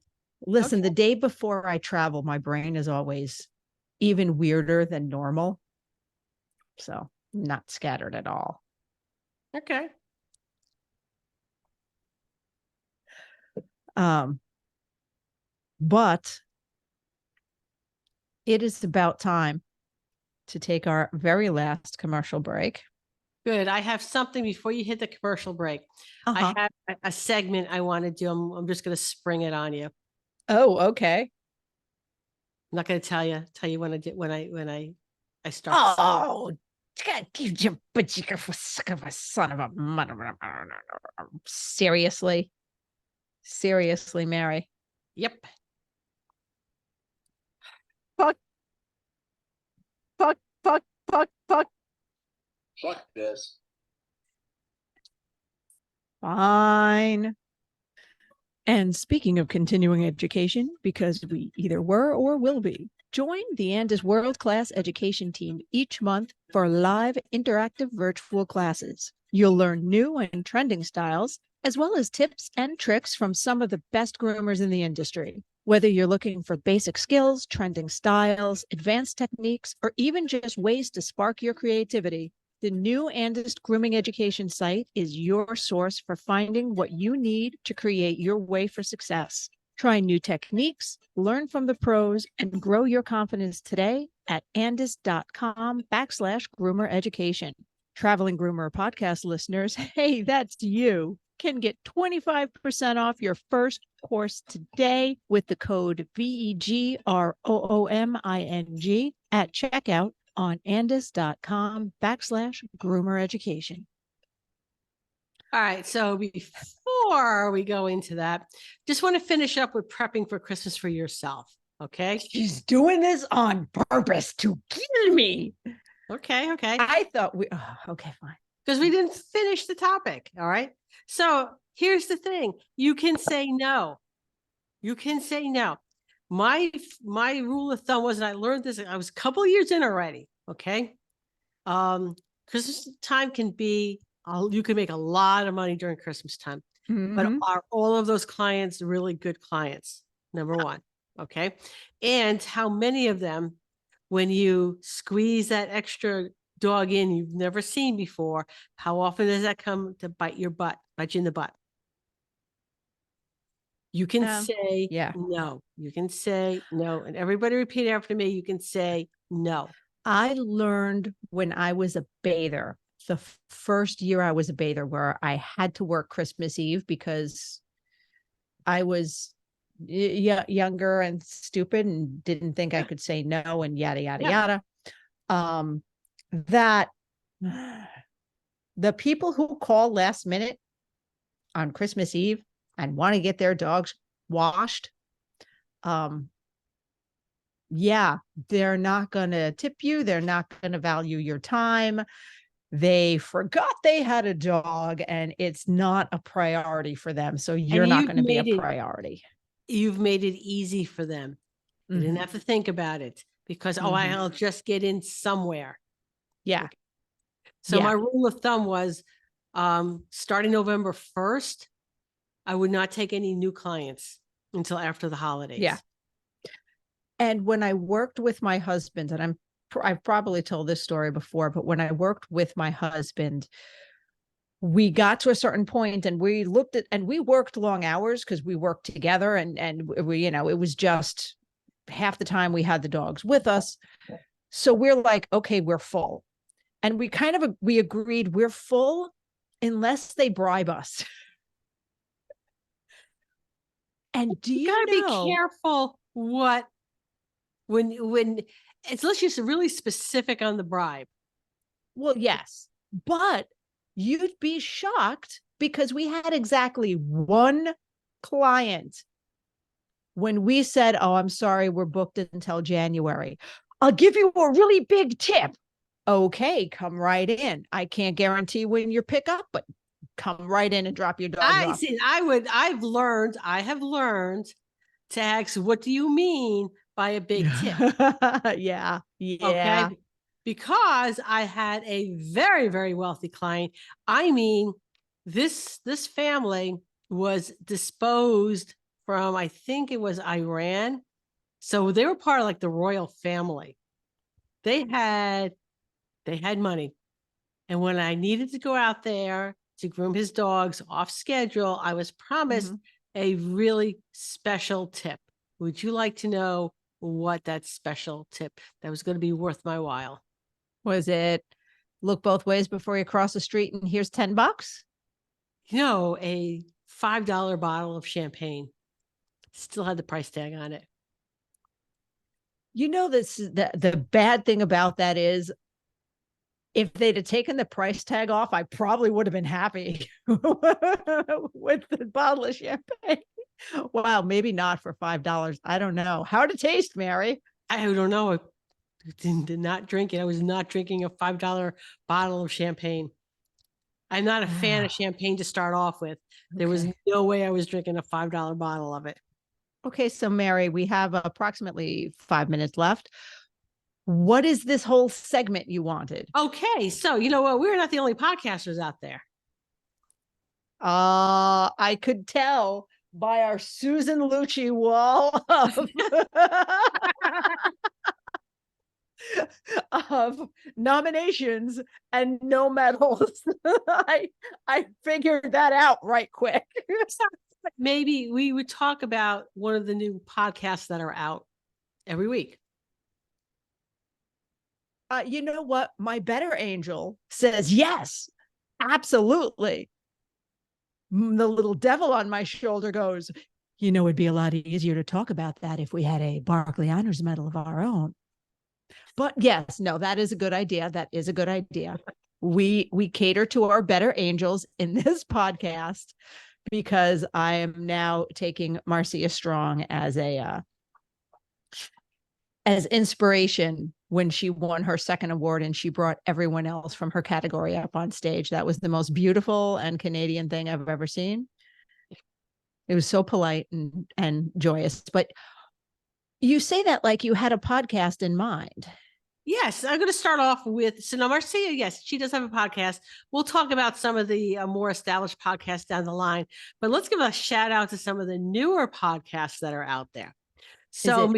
Listen, the day before I travel, my brain is always even weirder than normal. So not scattered at all. Okay. But it is about time to take our very last commercial break. Good. I have something before you hit the commercial break. I have a segment I want to do. I'm just going to spring it on you. Oh, okay. I'm not going to tell you when I start. Oh, but you son of a seriously, Mary. Yep. Fuck this. Fine. And speaking of continuing education, because we either were or will be, join the Andis world-class education team each month for live interactive virtual classes. You'll learn new and trending styles, as well as tips and tricks from some of the best groomers in the industry. Whether you're looking for basic skills, trending styles, advanced techniques, or even just ways to spark your creativity, the new Andis grooming education site is your source for finding what you need to create your way for success. Try new techniques, learn from the pros, and grow your confidence today at andis.com/groomer education. Traveling Groomer Podcast listeners, hey, that's you, can get 25% off your first course today with the code VEGROOMING at checkout on andis.com/groomer education. All right. So before we go into that, just want to finish up with prepping for Christmas for yourself. Okay. She's doing this on purpose to kill me. Okay. I thought okay, fine. Because we didn't finish the topic. All right. So here's the thing. You can say no. My rule of thumb was, and I learned this, I was a couple of years in already. Okay. Christmas time can be, you can make a lot of money during Christmas time, but are all of those clients really good clients? Number one. Okay. And how many of them, when you squeeze that extra dog in you've never seen before, how often does that come to bite you in the butt? You can say no. You can say no. And everybody repeat after me. You can say no. I learned when I was a bather, the first year I was a bather, where I had to work Christmas Eve because I was younger and stupid and didn't think I could say no and yada, yada. That the people who call last minute on Christmas Eve and want to get their dogs washed, they're not going to tip you. They're not going to value your time. They forgot they had a dog and it's not a priority for them. So you're not going to be a priority. You've made it easy for them. They didn't have to think about it because, I'll just get in somewhere. Yeah. Okay. So my rule of thumb was, starting November 1st, I would not take any new clients until after the holidays. Yeah. And when I worked with my husband, and I've probably told this story before, but when I worked with my husband, we got to a certain point and we looked at, and we worked long hours because we worked together, and we, it was just half the time we had the dogs with us. So we're like, okay, we're full. And we agreed we're full unless they bribe us. And do You you gotta be know, careful when it's, unless you're really specific on the bribe. well, yes, but you'd be shocked because we had exactly one client when we said, oh, I'm sorry, we're booked until January. I'll give you a really big tip. Okay, come right in. I can't guarantee when you pick up, but come right in and drop your dogs I off. see. I have learned to ask, what do you mean by a big tip? Yeah. Okay. Yeah. Because I had a very, very wealthy client. I mean, this family was disposed from, I think it was Iran. So they were part of like the royal family. They had money. And when I needed to go out there to groom his dogs off schedule, I was promised a really special tip. Would you like to know what that special tip that was going to be worth my while? Was it look both ways before you cross the street and here's $10? A $5 bottle of champagne. Still had the price tag on it. The bad thing about that is if they'd have taken the price tag off, I probably would have been happy with the bottle of champagne. Wow, maybe not for $5. I don't know. How'd it taste, Mary? I don't know. I did not drink it. I was not drinking a $5 bottle of champagne. I'm not a fan of champagne to start off with. There was no way I was drinking a $5 bottle of it. Okay, so Mary, we have approximately 5 minutes left. What is this whole segment you wanted? Okay, so you know what? We're not the only podcasters out there. I could tell by our Susan Lucci wall of nominations and no medals. I figured that out right quick. Maybe we would talk about one of the new podcasts that are out every week. You know what? My better angel says yes, absolutely. The little devil on my shoulder goes, it'd be a lot easier to talk about that if we had a Barclay Honors Medal of our own. But yes, no, that is a good idea. That is a good idea. We cater to our better angels in this podcast because I am now taking Marcia Strong as as inspiration when she won her second award and she brought everyone else from her category up on stage. That was the most beautiful and Canadian thing I've ever seen. It was so polite and joyous. But you say that like you had a podcast in mind. Yes, I'm going to start off with, so now Marcia, yes, she does have a podcast. We'll talk about some of the more established podcasts down the line, but let's give a shout out to some of the newer podcasts that are out there. So,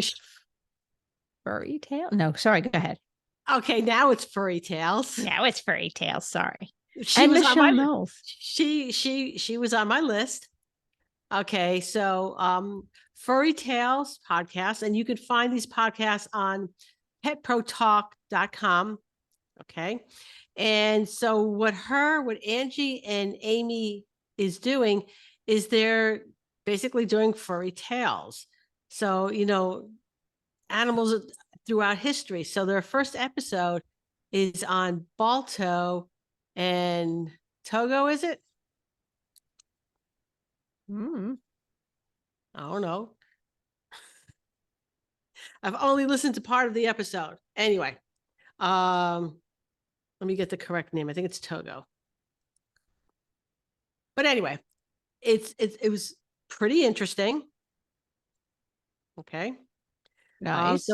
Furry Tale? No, sorry, go ahead. Okay, now it's Furry Tales. Now it's Furry Tales, sorry. She and was Michelle on my Knowles. She was on my list. Okay, so Furry Tales podcast, and you can find these podcasts on petprotalk.com. Okay. And so what Angie and Amy is doing is they're basically doing furry tales. So, animals throughout history. So their first episode is on Balto and Togo, is it? I don't know. I've only listened to part of the episode. Anyway, let me get the correct name. I think it's Togo. But anyway, it was pretty interesting. Okay. Nice.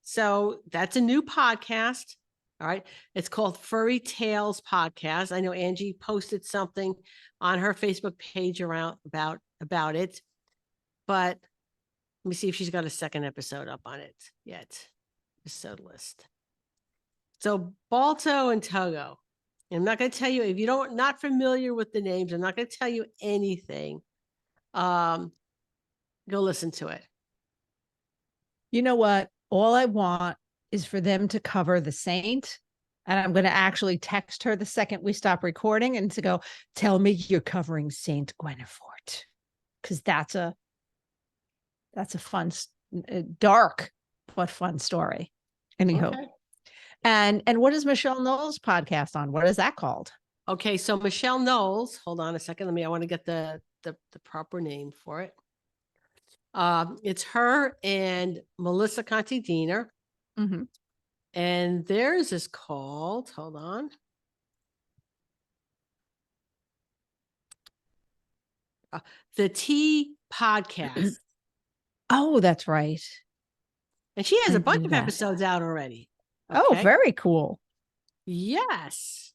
So that's a new podcast. All right. It's called Furry Tales Podcast. I know Angie posted something on her Facebook page about it. But let me see if she's got a second episode up on it yet. Episode list. So Balto and Togo. I'm not going to tell you if you don't not familiar with the names. I'm not going to tell you anything. Go listen to it. You know what? All I want is for them to cover the saint. And I'm going to actually text her the second we stop recording and to go, tell me you're covering Saint Guinevere. Because that's a fun, dark, but fun story. Anywho. Okay. And what is Michelle Knowles' podcast on? What is that called? Okay, so Michelle Knowles, hold on a second. I want to get the proper name for it. It's her and Melissa Conti-Diener. Mm-hmm. And theirs is called, hold on. The Tea Podcast. Oh, that's right. And she has I a bunch knew of that. episodes out already. Oh, Okay. very cool. Yes.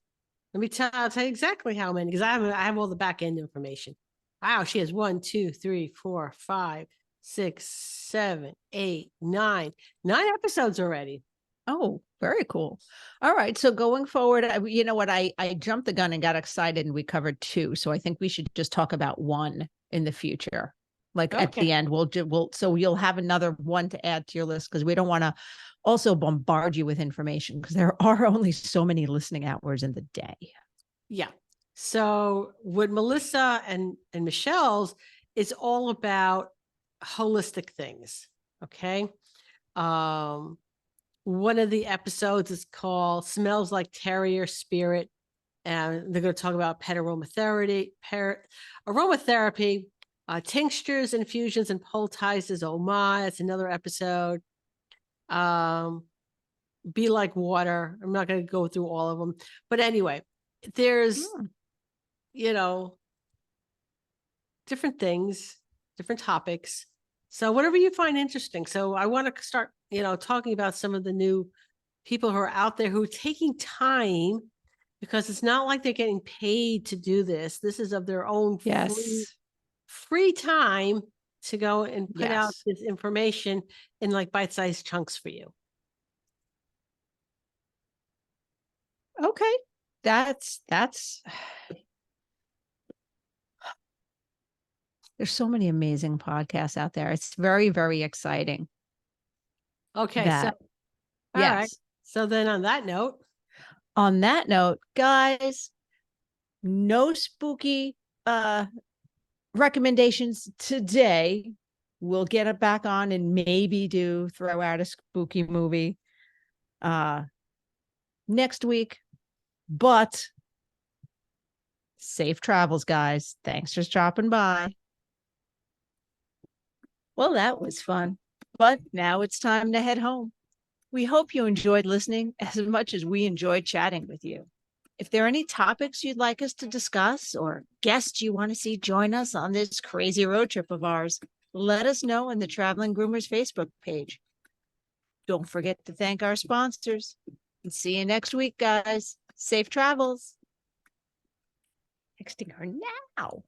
I'll tell you exactly how many, because I have all the back end information. Wow, she has 1, 2, 3, 4, 5, 6, 7, 8, 9 episodes already. Oh, very cool. All right. So going forward, you know what? I jumped the gun and got excited and we covered 2. So I think we should just talk about 1 in the future. Like at the end, so you'll have another 1 to add to your list because we don't want to also bombard you with information because there are only so many listening hours in the day. Yeah. So with Melissa and Michelle's, it's all about holistic things. Okay. One of the episodes is called Smells Like Terrier Spirit. And they're going to talk about pet aromatherapy, tinctures, infusions, and poultices. Oh my, that's another episode. Be Like Water. I'm not going to go through all of them. But anyway, there's, different things, different topics. So whatever you find interesting. So I want to start, talking about some of the new people who are out there who are taking time, because it's not like they're getting paid to do this. This is of their own free time to go and put out this information in like bite-sized chunks for you. Okay. That's there's so many amazing podcasts out there. It's very, very exciting. Okay. All right. So then on that note, guys, no spooky recommendations today. We'll get it back on and maybe throw out a spooky movie next week. But safe travels, guys. Thanks for stopping by. Well, that was fun. But now it's time to head home. We hope you enjoyed listening as much as we enjoyed chatting with you. If there are any topics you'd like us to discuss or guests you want to see join us on this crazy road trip of ours, let us know in the Traveling Groomers Facebook page. Don't forget to thank our sponsors. And see you next week, guys. Safe travels. Texting her now.